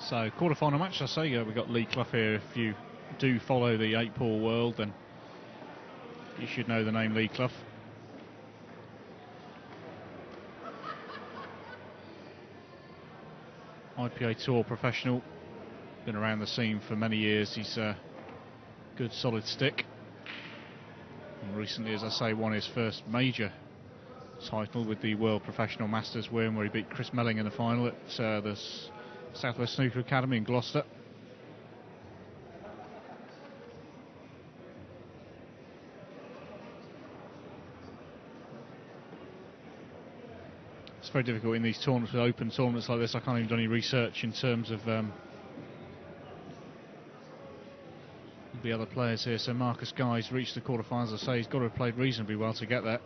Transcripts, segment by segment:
So, quarter-final match, I say, we've got Clough here. If you do follow the 8-ball world, then you should know the name Clough. IPA Tour professional, been around the scene for many years. He's a good solid stick. And recently, as I say, won his first major title with the World Professional Masters win, where he beat Chris Melling in the final at the Southwest Snooker Academy in Gloucester. It's very difficult in these tournaments, with open tournaments like this. I can't even do any research in terms of the other players here. So Marcus Guise reached the quarterfinals. As I say, he's got to have played reasonably well to get there.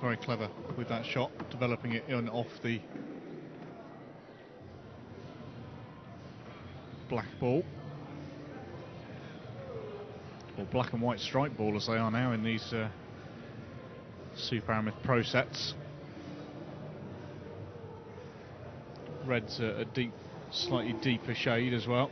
Very clever with that shot, developing it in off the black ball, or black and white stripe ball as they are now in these Super Amethyst Pro sets. Red's a deep, slightly deeper shade as well.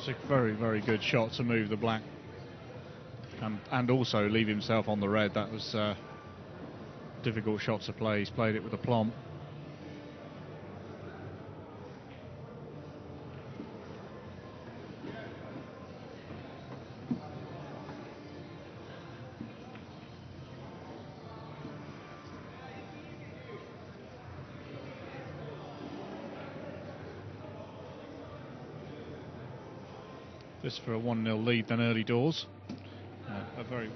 It's a very, very good shot to move the black and also leave himself on the red. That was a difficult shot to play. He's played it with aplomb. This for a 1-0 lead then early doors. A very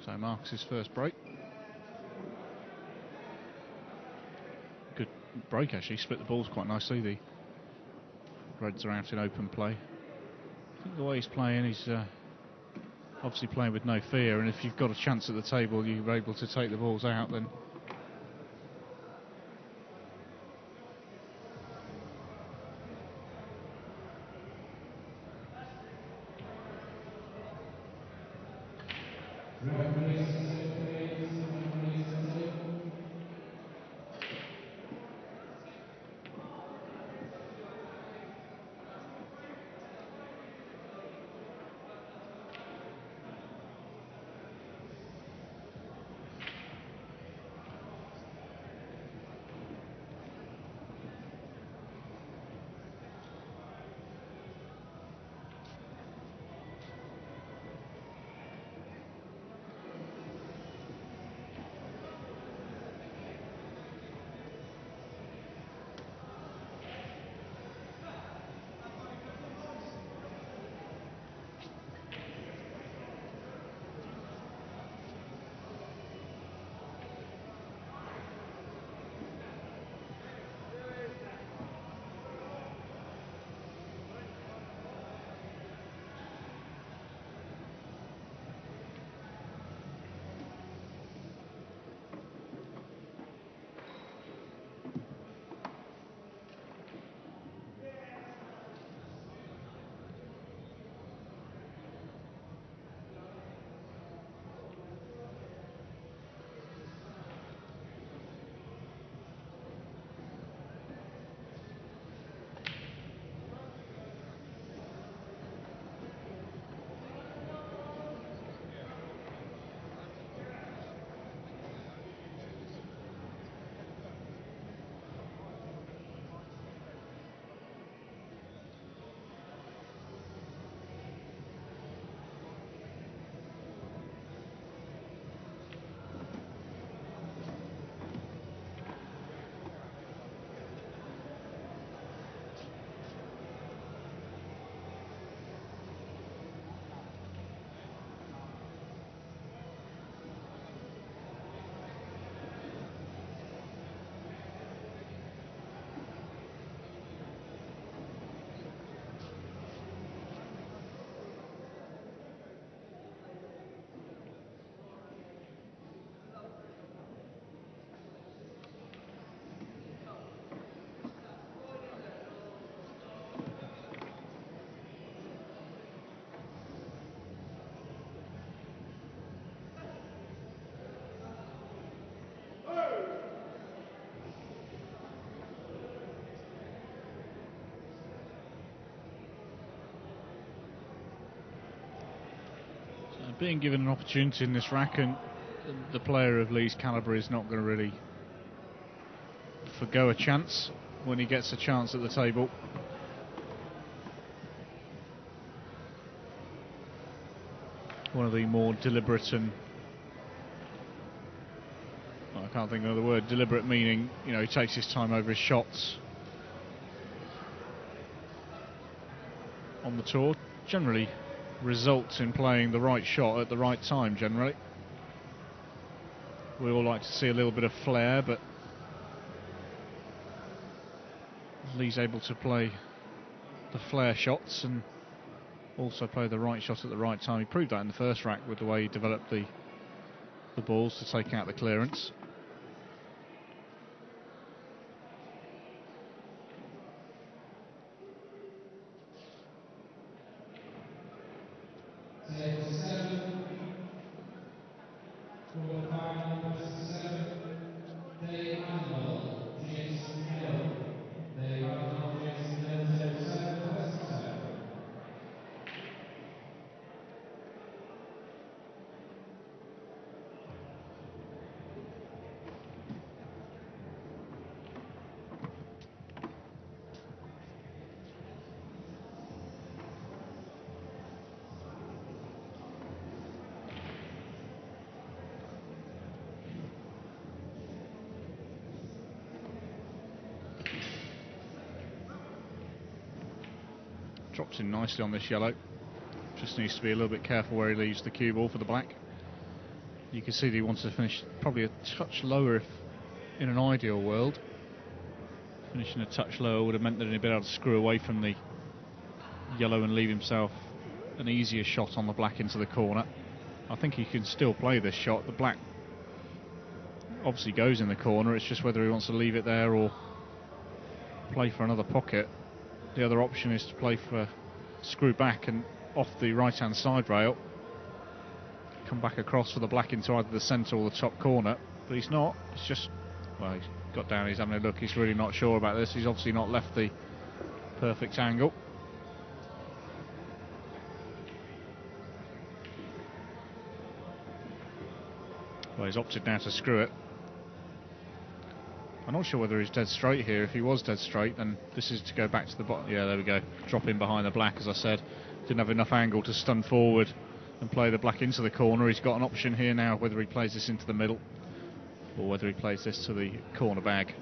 so marks his first break. Good break actually, split the balls quite nicely. The Reds are out in open play. I think the way he's playing, he's obviously playing with no fear, and if you've got a chance at the table, you're able to take the balls out, then being given an opportunity in this rack, and the player of Lee's calibre is not going to really forgo a chance when he gets a chance at the table. One of the more deliberate and, well, I can't think of the word, deliberate meaning, you know, he takes his time over his shots on the tour. Generally results in playing the right shot at the right time generally. We all like to see a little bit of flair, but Lee's able to play the flare shots and also play the right shot at the right time. He proved that in the first rack with the way he developed the balls to take out the clearance. Table 7, quarter-final number 7, Dave Arnold, Jason Hill. Dave Arnold, Jason Hill, table 7, first to 7. Drops in nicely on this yellow. Just needs to be a little bit careful where he leaves the cue ball for the black. You can see that he wants to finish probably a touch lower if in an ideal world. Finishing a touch lower would have meant that he'd be able to screw away from the yellow and leave himself an easier shot on the black into the corner. I think he can still play this shot. The black obviously goes in the corner. It's just whether he wants to leave it there or play for another pocket. The other option is to play for screw back and off the right hand side rail, come back across for the black into either the centre or the top corner, but he's not. It's just, well, he's got down, he's having a look, he's really not sure about this. He's obviously not left the perfect angle. Well, he's opted now to screw it. I'm not sure whether he's dead straight here. If he was dead straight, then this is to go back to the bottom. Yeah, there we go. Drop in behind the black, as I said. Didn't have enough angle to stun forward and play the black into the corner. He's got an option here now, whether he plays this into the middle or whether he plays this to the corner bag.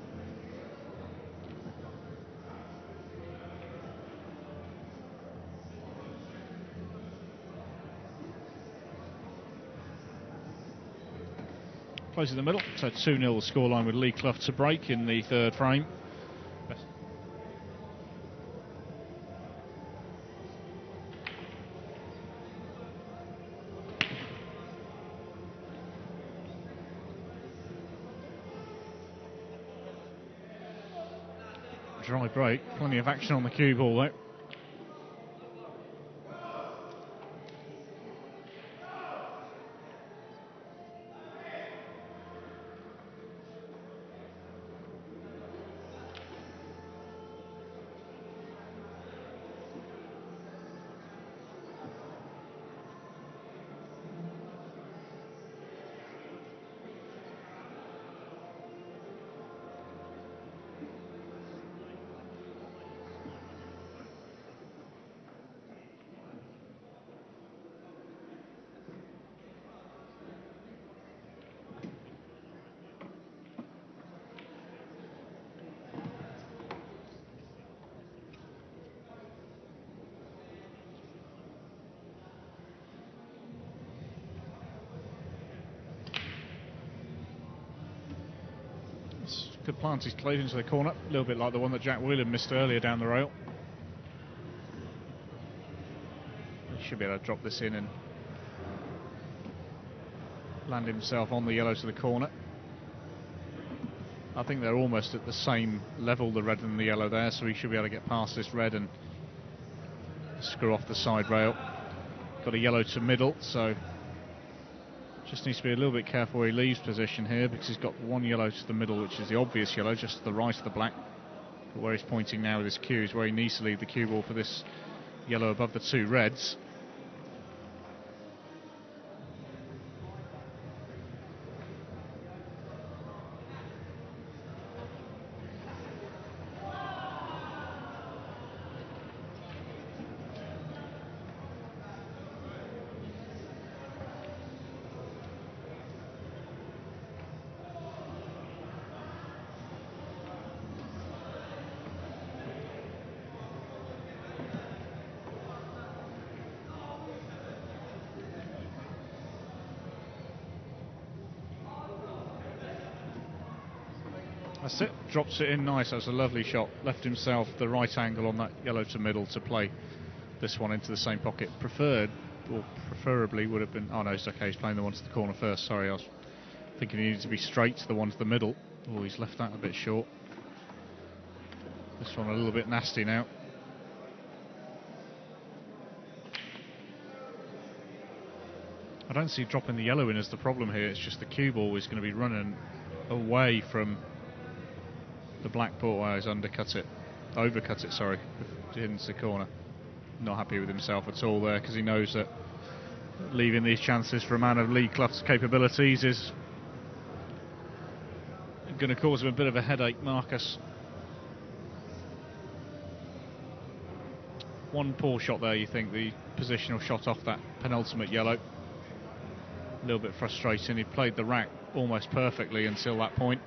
Plays in the middle, so 2-0 the scoreline with Lee Clough to break in the third frame. Dry break, plenty of action on the cue ball though. Good plant, he's played into the corner, a little bit like the one that Jack Whelan missed earlier down the rail. He should be able to drop this in and land himself on the yellow to the corner. I think they're almost at the same level, the red and the yellow there, so he should be able to get past this red and screw off the side rail. Got a yellow to middle, so just needs to be a little bit careful where he leaves position here, because he's got one yellow to the middle, which is the obvious yellow, just to the right of the black. But where he's pointing now with his cue is where he needs to leave the cue ball for this yellow above the two reds. That's it, drops it in nice. That's a lovely shot. Left himself the right angle on that yellow to middle to play this one into the same pocket. Preferably would have been, oh no, it's okay, he's playing the one to the corner first. Sorry, I was thinking he needed to be straight to the one to the middle. Oh, he's left that a bit short. This one a little bit nasty now. I don't see dropping the yellow in as the problem here. It's just the cue ball is going to be running away from the black ball. Oh, he's overcut it, sorry, into the corner. Not happy with himself at all there, because he knows that leaving these chances for a man of Lee Clough's capabilities is going to cause him a bit of a headache, Marcus. One poor shot there, you think, the positional shot off that penultimate yellow. A little bit frustrating. He played the rack almost perfectly until that point.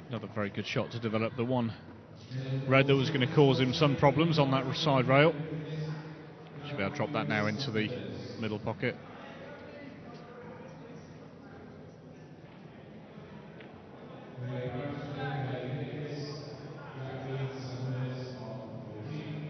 Another very good shot to develop the one red that was going to cause him some problems on that side rail. Should be able to drop that now into the middle pocket. We are about to play the Nicholas Black Beans 7 minutes of 14.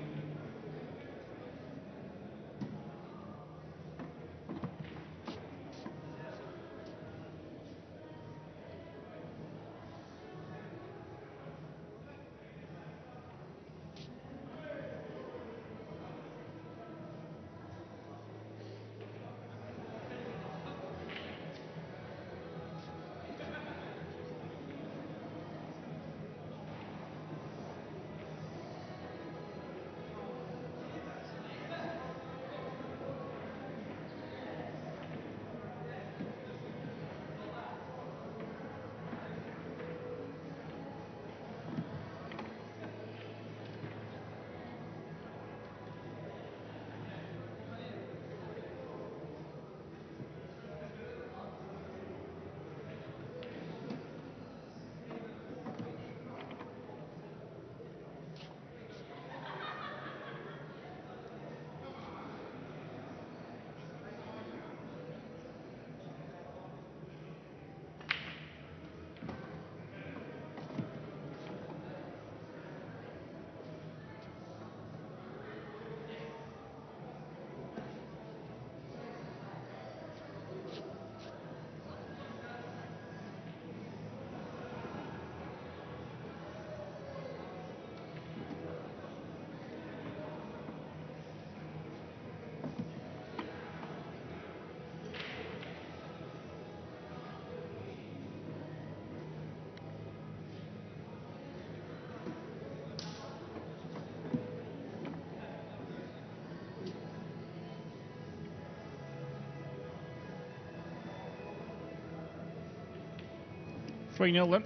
Three 0 then.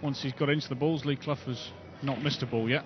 Once he's got into the balls, Lee Clough has not missed a ball yet.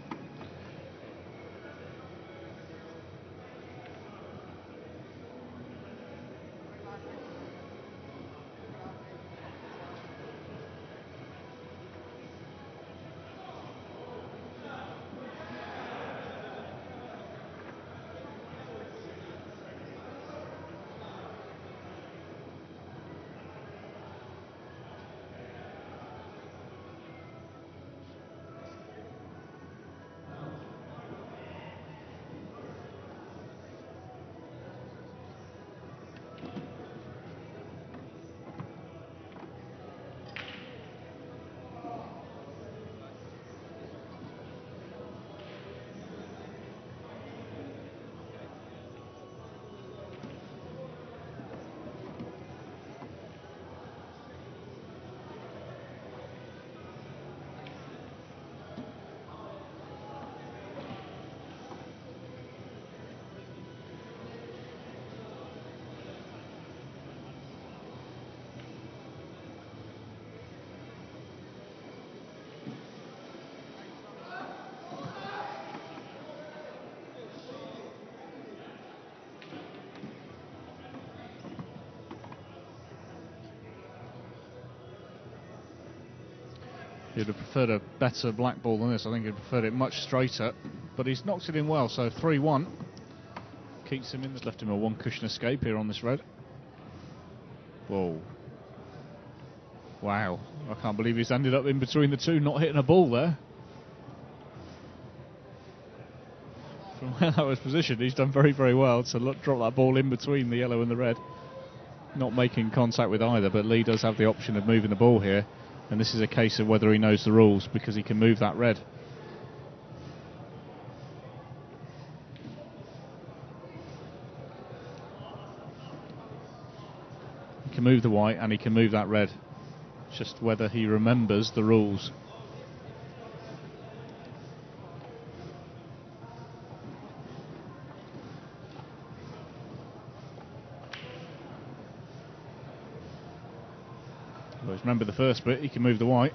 He'd have preferred a better black ball than this. I think he'd preferred it much straighter, but he's knocked it in well, so 3-1. Keeps him in. Left him a one cushion escape here on this red. Whoa. Wow. I can't believe he's ended up in between the two, not hitting a ball there. From where that was positioned, he's done very, very well to drop that ball in between the yellow and the red. Not making contact with either, but Lee does have the option of moving the ball here. And this is a case of whether he knows the rules, because he can move that red. He can move the white and he can move that red. Just whether he remembers the rules. Remember the first bit, he can move the white.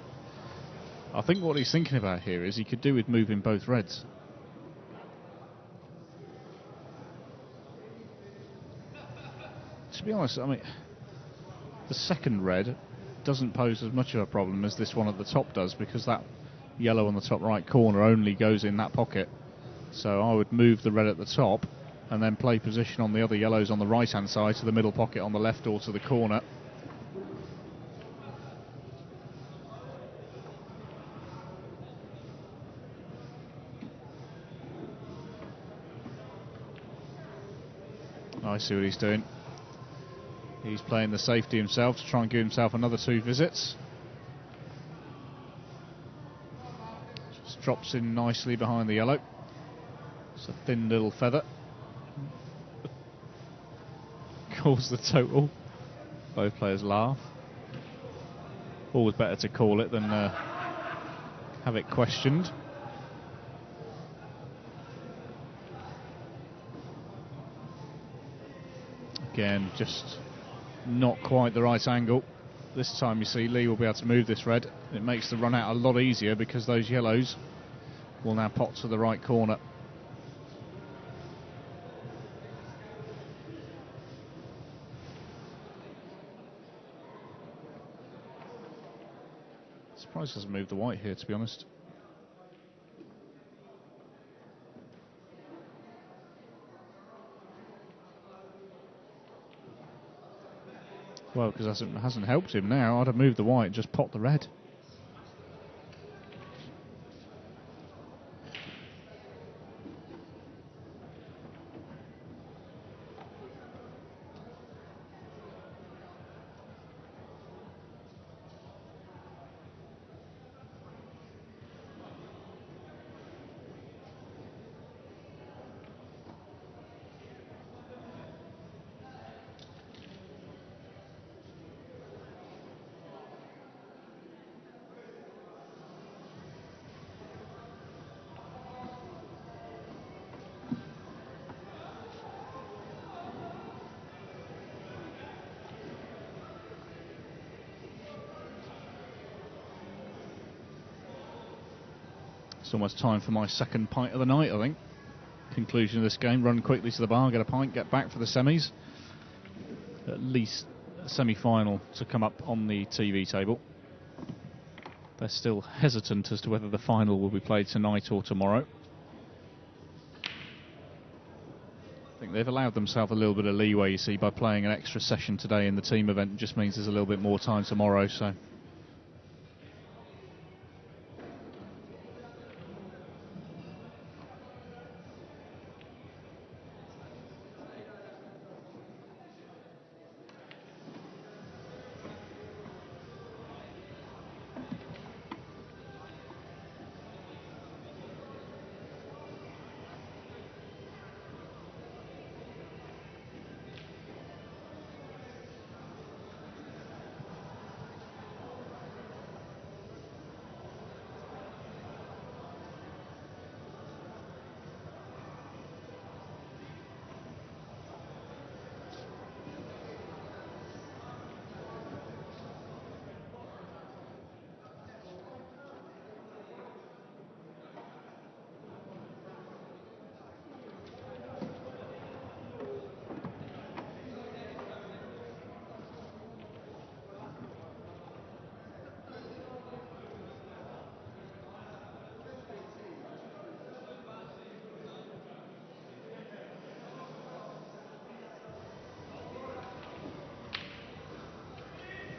I think what he's thinking about here is he could do with moving both reds. To be honest, I mean, the second red doesn't pose as much of a problem as this one at the top does, because that yellow on the top right corner only goes in that pocket. So I would move the red at the top and then play position on the other yellows on the right hand side to the middle pocket on the left or to the corner. I see what he's doing. He's playing the safety himself to try and give himself another 2 visits. Just drops in nicely behind the yellow. It's a thin little feather. Calls the total. Both players laugh. Always better to call it than have it questioned. Again, just not quite the right angle. This time you see Lee will be able to move this red. It makes the run out a lot easier because those yellows will now pot to the right corner. Surprised he doesn't move the white here, to be honest. Well, because it hasn't helped him now. I'd have moved the white and just popped the red. It's almost time for my second pint of the night, I think. Conclusion of this game, run quickly to the bar, get a pint, get back for the semis. At least a semi-final to come up on the TV table. They're still hesitant as to whether the final will be played tonight or tomorrow. I think they've allowed themselves a little bit of leeway, you see, by playing an extra session today in the team event. It just means there's a little bit more time tomorrow, so...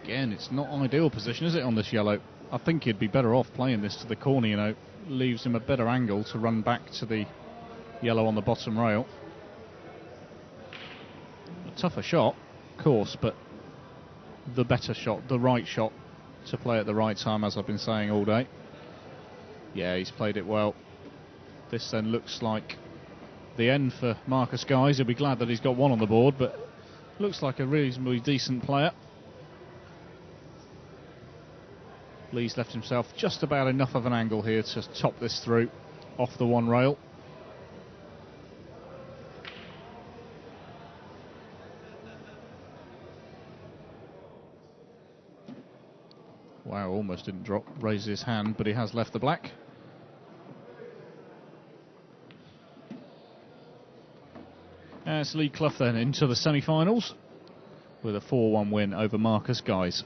Again, it's not ideal position, is it, on this yellow? I think he'd be better off playing this to the corner, you know. Leaves him a better angle to run back to the yellow on the bottom rail. A tougher shot, of course, but the better shot, the right shot to play at the right time, as I've been saying all day. Yeah, he's played it well. This then looks like the end for Marcus Guise. He'll be glad that he's got one on the board, but looks like a reasonably decent player. Lee's left himself just about enough of an angle here to top this through off the one rail. Wow, almost didn't drop, raise his hand, but he has left the black. As Lee Clough then into the semi-finals with a 4-1 win over Marcus Guise.